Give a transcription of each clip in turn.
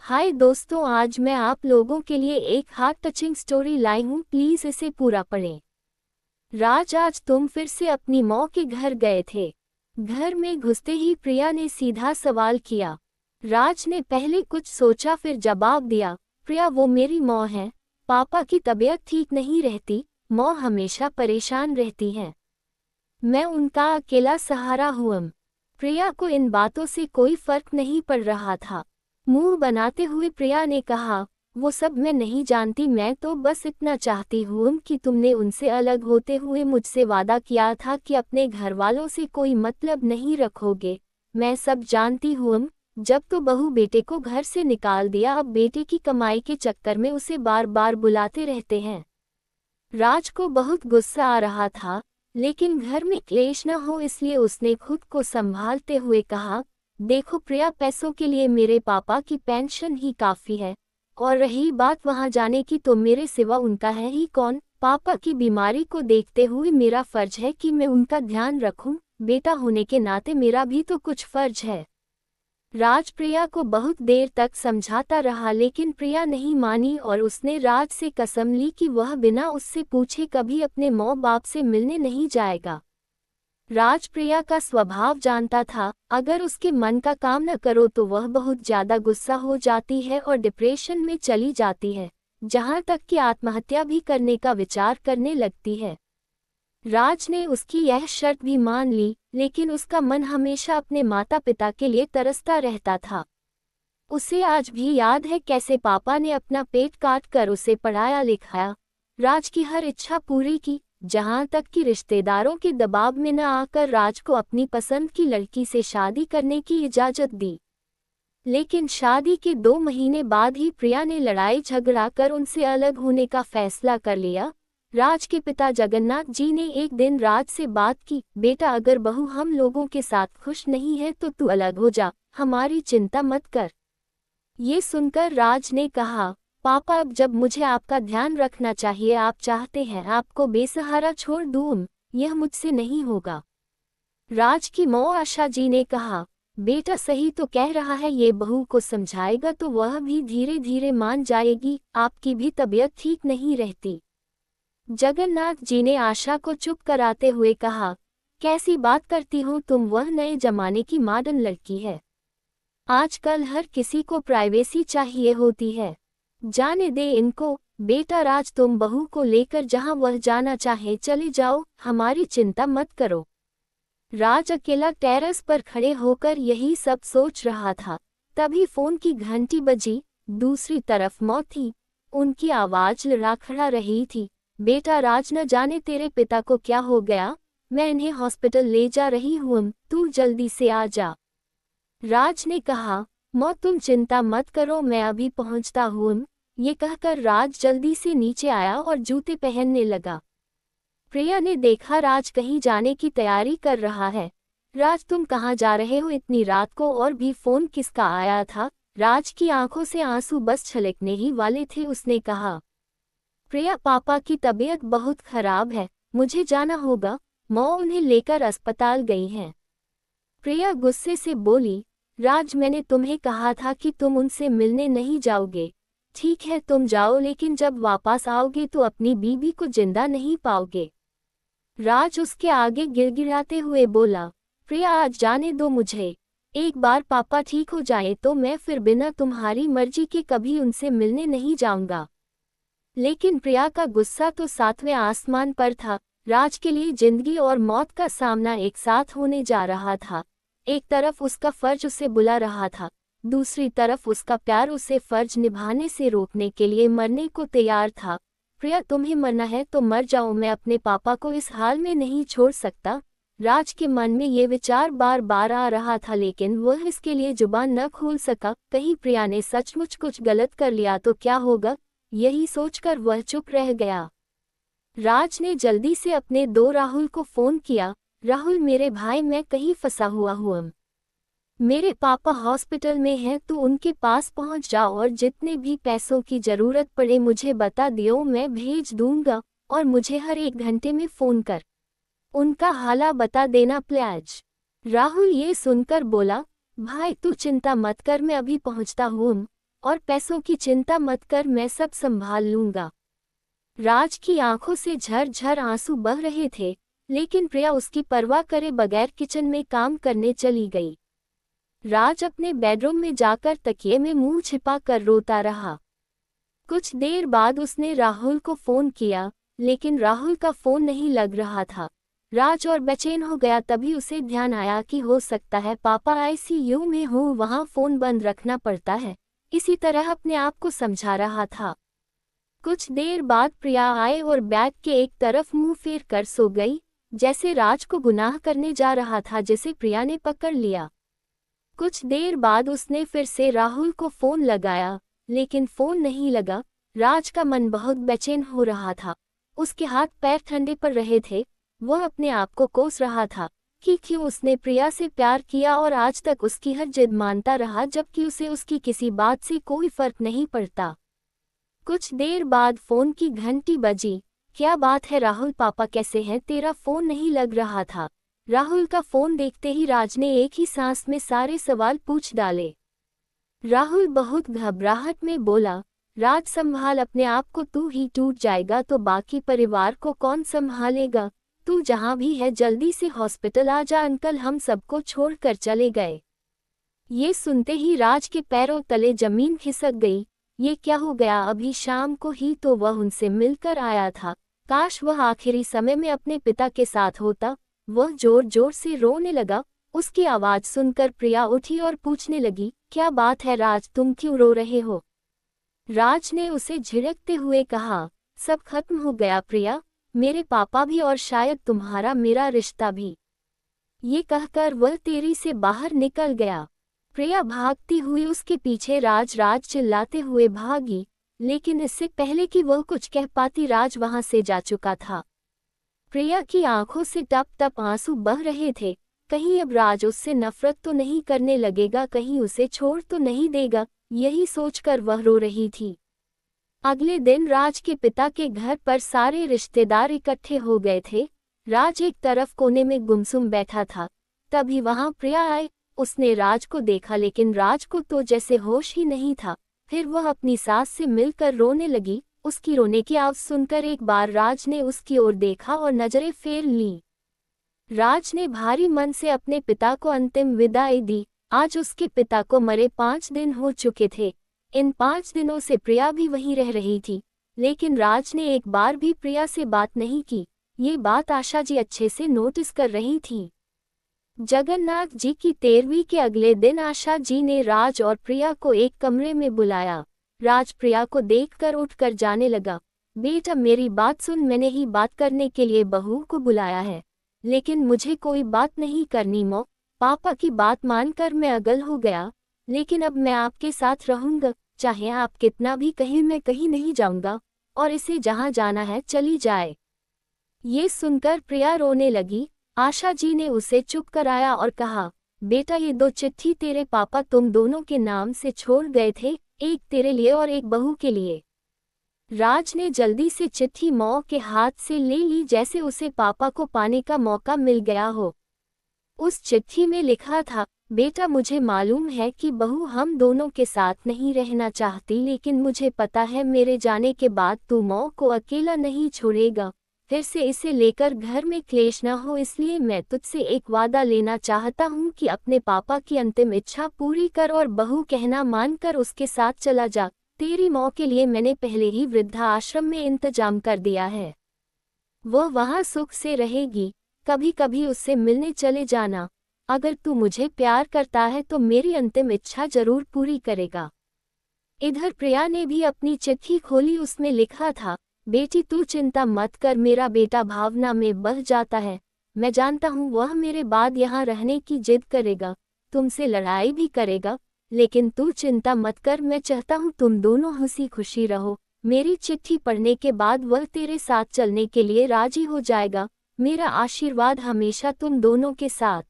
हाय दोस्तों, आज मैं आप लोगों के लिए एक हार्ट टचिंग स्टोरी लाई हूँ। प्लीज इसे पूरा पढ़ें। राज, आज तुम फिर से अपनी माँ के घर गए थे। घर में घुसते ही प्रिया ने सीधा सवाल किया। राज ने पहले कुछ सोचा फिर जवाब दिया, प्रिया वो मेरी माँ है। पापा की तबीयत ठीक नहीं रहती, माँ हमेशा परेशान रहती है। मैं उनका अकेला सहारा हूँ। प्रिया को इन बातों से कोई फर्क नहीं पड़ रहा था। मुंह बनाते हुए प्रिया ने कहा, वो सब मैं नहीं जानती, मैं तो बस इतना चाहती हूँ कि तुमने उनसे अलग होते हुए मुझसे वादा किया था कि अपने घर वालों से कोई मतलब नहीं रखोगे। मैं सब जानती हूँ। जब तो बहू बेटे को घर से निकाल दिया, अब बेटे की कमाई के चक्कर में उसे बार बार बुलाते रहते हैं। राज को बहुत गुस्सा आ रहा था, लेकिन घर में क्लेश न हो इसलिए उसने खुद को संभालते हुए कहा, देखो प्रिया, पैसों के लिए मेरे पापा की पेंशन ही काफ़ी है, और रही बात वहाँ जाने की तो मेरे सिवा उनका है ही कौन। पापा की बीमारी को देखते हुए मेरा फर्ज है कि मैं उनका ध्यान रखूं। बेटा होने के नाते मेरा भी तो कुछ फर्ज है। राज प्रिया को बहुत देर तक समझाता रहा, लेकिन प्रिया नहीं मानी और उसने राज से कसम ली कि वह बिना उससे पूछे कभी अपने माँ बाप से मिलने नहीं जाएगा। राज प्रिया का स्वभाव जानता था, अगर उसके मन का काम न करो तो वह बहुत ज्यादा गुस्सा हो जाती है और डिप्रेशन में चली जाती है, जहां तक कि आत्महत्या भी करने का विचार करने लगती है। राज ने उसकी यह शर्त भी मान ली, लेकिन उसका मन हमेशा अपने माता पिता के लिए तरसता रहता था। उसे आज भी याद है कैसे पापा ने अपना पेट काट कर उसे पढ़ाया लिखाया, राज की हर इच्छा पूरी की, जहां तक कि रिश्तेदारों के दबाव में न आकर राज को अपनी पसंद की लड़की से शादी करने की इजाजत दी। लेकिन शादी के 2 महीने बाद ही प्रिया ने लड़ाई झगड़ा कर उनसे अलग होने का फैसला कर लिया। राज के पिता जगन्नाथ जी ने एक दिन राज से बात की, बेटा अगर बहू हम लोगों के साथ खुश नहीं है तो तू अलग हो जा, हमारी चिंता मत कर। ये सुनकर राज ने कहा, पापा अब जब मुझे आपका ध्यान रखना चाहिए, आप चाहते हैं आपको बेसहारा छोड़ दूं, यह मुझसे नहीं होगा। राज की माँ आशा जी ने कहा, बेटा सही तो कह रहा है, ये बहू को समझाएगा तो वह भी धीरे धीरे मान जाएगी, आपकी भी तबीयत ठीक नहीं रहती। जगन्नाथ जी ने आशा को चुप कराते हुए कहा, कैसी बात करती हो तुम, वह नए जमाने की मॉडर्न लड़की है। आजकल हर किसी को प्राइवेसी चाहिए होती है, जाने दे इनको। बेटा राज, तुम बहू को लेकर जहां वह जाना चाहे चले जाओ, हमारी चिंता मत करो। राज अकेला टेरेस पर खड़े होकर यही सब सोच रहा था, तभी फोन की घंटी बजी। दूसरी तरफ मौत थी, उनकी आवाज लड़खड़ा रही थी, बेटा राज, न जाने तेरे पिता को क्या हो गया, मैं इन्हें हॉस्पिटल ले जा रही हूँ, तू जल्दी से आ जा। राज ने कहा, मौत तुम चिंता मत करो, मैं अभी पहुंचता हूँ। ये कहकर राज जल्दी से नीचे आया और जूते पहनने लगा। प्रिया ने देखा राज कहीं जाने की तैयारी कर रहा है। राज, तुम कहाँ जा रहे हो इतनी रात को, और भी फोन किसका आया था? राज की आंखों से आंसू बस छलकने ही वाले थे। उसने कहा, प्रिया पापा की तबीयत बहुत खराब है, मुझे जाना होगा, माँ उन्हें लेकर अस्पताल गई हैं। प्रिया गुस्से से बोली, राज मैंने तुम्हें कहा था कि तुम उनसे मिलने नहीं जाओगे। ठीक है तुम जाओ, लेकिन जब वापस आओगे तो अपनी बीवी को जिंदा नहीं पाओगे। राज उसके आगे गिड़गिड़ाते हुए बोला, प्रिया आज जाने दो मुझे, एक बार पापा ठीक हो जाए तो मैं फिर बिना तुम्हारी मर्जी के कभी उनसे मिलने नहीं जाऊंगा। लेकिन प्रिया का गुस्सा तो 7वें आसमान पर था। राज के लिए जिंदगी और मौत का सामना एक साथ होने जा रहा था। एक तरफ उसका फर्ज उसे बुला रहा था, दूसरी तरफ उसका प्यार उसे फर्ज निभाने से रोकने के लिए मरने को तैयार था। प्रिया तुम्हें मरना है तो मर जाओ, मैं अपने पापा को इस हाल में नहीं छोड़ सकता। राज के मन में ये विचार बार बार आ रहा था, लेकिन वह इसके लिए जुबान न खोल सका। कहीं प्रिया ने सचमुच कुछ गलत कर लिया तो क्या होगा, यही सोचकर वह चुप रह गया। राज ने जल्दी से अपने 2 राहुल को फोन किया, राहुल मेरे भाई, मैं कहीं फंसा हुआ हूँ, मेरे पापा हॉस्पिटल में हैं, तो उनके पास पहुंच जाओ और जितने भी पैसों की जरूरत पड़े मुझे बता दियो, मैं भेज दूंगा, और मुझे हर 1 घंटे में फोन कर उनका हाल बता देना प्लीज। राहुल ये सुनकर बोला, भाई तू चिंता मत कर, मैं अभी पहुंचता हूँ, और पैसों की चिंता मत कर, मैं सब संभाल लूंगा। राज की आंखों से झरझर आंसू बह रहे थे, लेकिन प्रिया उसकी परवाह करे बगैर किचन में काम करने चली गई। राज अपने बेडरूम में जाकर तकिए में मुंह छिपा कर रोता रहा। कुछ देर बाद उसने राहुल को फोन किया, लेकिन राहुल का फोन नहीं लग रहा था। राज और बेचैन हो गया। तभी उसे ध्यान आया कि हो सकता है पापा आईसीयू में हो, वहां फोन बंद रखना पड़ता है। इसी तरह अपने आप को समझा रहा था। कुछ देर बाद प्रिया आए और बैग के एक तरफ मुंह फेर कर सो गई, जैसे राज को गुनाह करने जा रहा था, जिसे प्रिया ने पकड़ लिया। कुछ देर बाद उसने फिर से राहुल को फोन लगाया, लेकिन फोन नहीं लगा। राज का मन बहुत बेचैन हो रहा था। उसके हाथ पैर ठंडे पड़ रहे थे। वह अपने आप को कोस रहा था कि क्यों उसने प्रिया से प्यार किया और आज तक उसकी हर जिद मानता रहा, जबकि उसे उसकी किसी बात से कोई फर्क नहीं पड़ता। कुछ देर बाद फोन की घंटी बजी। क्या बात है राहुल, पापा कैसे हैं? तेरा फोन नहीं लग रहा था। राहुल का फोन देखते ही राज ने एक ही सांस में सारे सवाल पूछ डाले। राहुल बहुत घबराहट में बोला, राज संभाल अपने आप को, तू ही टूट जाएगा तो बाकी परिवार को कौन संभालेगा? तू जहां भी है जल्दी से हॉस्पिटल आ जा, अंकल हम सबको छोड़कर चले गए। ये सुनते ही राज के पैरों तले जमीन खिसक गई। ये क्या हो गया? अभी शाम को ही तो वह उनसे मिलकर आया था। काश वह आखिरी समय में अपने पिता के साथ होता। वह जोर जोर से रोने लगा। उसकी आवाज सुनकर प्रिया उठी और पूछने लगी, क्या बात है राज, तुम क्यों रो रहे हो? राज ने उसे झिड़कते हुए कहा, सब खत्म हो गया प्रिया, मेरे पापा भी और शायद तुम्हारा मेरा रिश्ता भी। ये कहकर वह तेरी से बाहर निकल गया। प्रिया भागती हुई उसके पीछे राज राज चिल्लाते हुए भागी, लेकिन इससे पहले कि वह कुछ कह पाती राज वहां से जा चुका था। प्रिया की आंखों से टप टप आंसू बह रहे थे। कहीं अब राज उससे नफरत तो नहीं करने लगेगा, कहीं उसे छोड़ तो नहीं देगा, यही सोचकर वह रो रही थी। अगले दिन राज के पिता के घर पर सारे रिश्तेदार इकट्ठे हो गए थे। राज एक तरफ कोने में गुमसुम बैठा था। तभी वहां प्रिया आए। उसने राज को देखा, लेकिन राज को तो जैसे होश ही नहीं था। फिर वह अपनी सास से मिलकर रोने लगी। उसकी रोने की आवाज सुनकर एक बार राज ने उसकी ओर देखा और नजरें फेर लीं। राज ने भारी मन से अपने पिता को अंतिम विदाई दी। आज उसके पिता को मरे 5 दिन हो चुके थे। इन 5 दिनों से प्रिया भी वहीं रह रही थी, लेकिन राज ने एक बार भी प्रिया से बात नहीं की। ये बात आशा जी अच्छे से नोटिस कर रही थी। जगन्नाथ जी की 13वीं के अगले दिन आशा जी ने राज और प्रिया को एक कमरे में बुलाया। राज प्रिया को देखकर उठकर जाने लगा। बेटा मेरी बात सुन, मैंने ही बात करने के लिए बहू को बुलाया है, लेकिन मुझे कोई बात नहीं करनी। पापा की बात मानकर मैं अगल हो गया, लेकिन अब मैं आपके साथ रहूंगा। चाहे आप कितना भी कहें, मैं कहीं नहीं जाऊंगा, और इसे जहां जाना है चली जाए। ये सुनकर प्रिया रोने लगी। आशा जी ने उसे चुप कराया और कहा, बेटा ये 2 चिट्ठी तेरे पापा तुम दोनों के नाम से छोड़ गए थे, एक तेरे लिए और एक बहू के लिए। राज ने जल्दी से चिट्ठी मौ के हाथ से ले ली, जैसे उसे पापा को पाने का मौका मिल गया हो। उस चिट्ठी में लिखा था, बेटा मुझे मालूम है कि बहू हम दोनों के साथ नहीं रहना चाहती, लेकिन मुझे पता है मेरे जाने के बाद तू मौ को अकेला नहीं छोड़ेगा। फिर से इसे लेकर घर में क्लेश न हो, इसलिए मैं तुझसे एक वादा लेना चाहता हूँ कि अपने पापा की अंतिम इच्छा पूरी कर और बहू कहना मानकर उसके साथ चला जा। तेरी मौ के लिए मैंने पहले ही वृद्धा आश्रम में इंतजाम कर दिया है। वह वहाँ सुख से रहेगी। कभी कभी उससे मिलने चले जाना। अगर तू मुझे प्यार करता है तो मेरी अंतिम इच्छा जरूर पूरी करेगा। इधर प्रिया ने भी अपनी चिट्ठी खोली। उसमें लिखा था, बेटी तू चिंता मत कर, मेरा बेटा भावना में बह जाता है। मैं जानता हूँ वह मेरे बाद यहाँ रहने की जिद करेगा, तुमसे लड़ाई भी करेगा, लेकिन तू चिंता मत कर। मैं चाहता हूँ तुम दोनों हंसी खुशी रहो। मेरी चिट्ठी पढ़ने के बाद वह तेरे साथ चलने के लिए राजी हो जाएगा। मेरा आशीर्वाद हमेशा तुम दोनों के साथ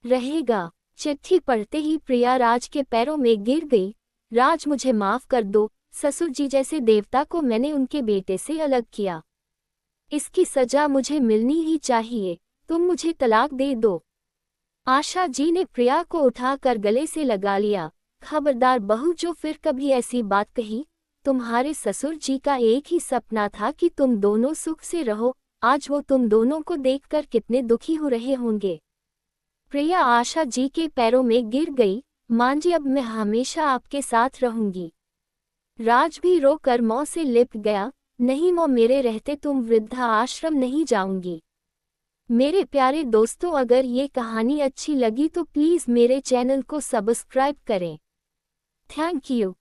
रहेगा। चिट्ठी पढ़ते ही प्रिया राज के पैरों में गिर गई। राज मुझे माफ कर दो, ससुर जी जैसे देवता को मैंने उनके बेटे से अलग किया। इसकी सजा मुझे मिलनी ही चाहिए। तुम मुझे तलाक दे दो। आशा जी ने प्रिया को उठाकर गले से लगा लिया। खबरदार बहू, जो फिर कभी ऐसी बात कही। तुम्हारे ससुर जी का एक ही सपना था कि तुम दोनों सुख से रहो, आज वो तुम दोनों को देखकर कितने दुखी हो रहे होंगे। प्रिया आशा जी के पैरों में गिर गई। मां जी, अब मैं हमेशा आपके साथ रहूंगी। राज भी रोकर मौं से लिपट गया। नहीं मौं, मेरे रहते तुम वृद्धा आश्रम नहीं जाऊंगी। मेरे प्यारे दोस्तों, अगर ये कहानी अच्छी लगी तो प्लीज़ मेरे चैनल को सब्सक्राइब करें। Thank you.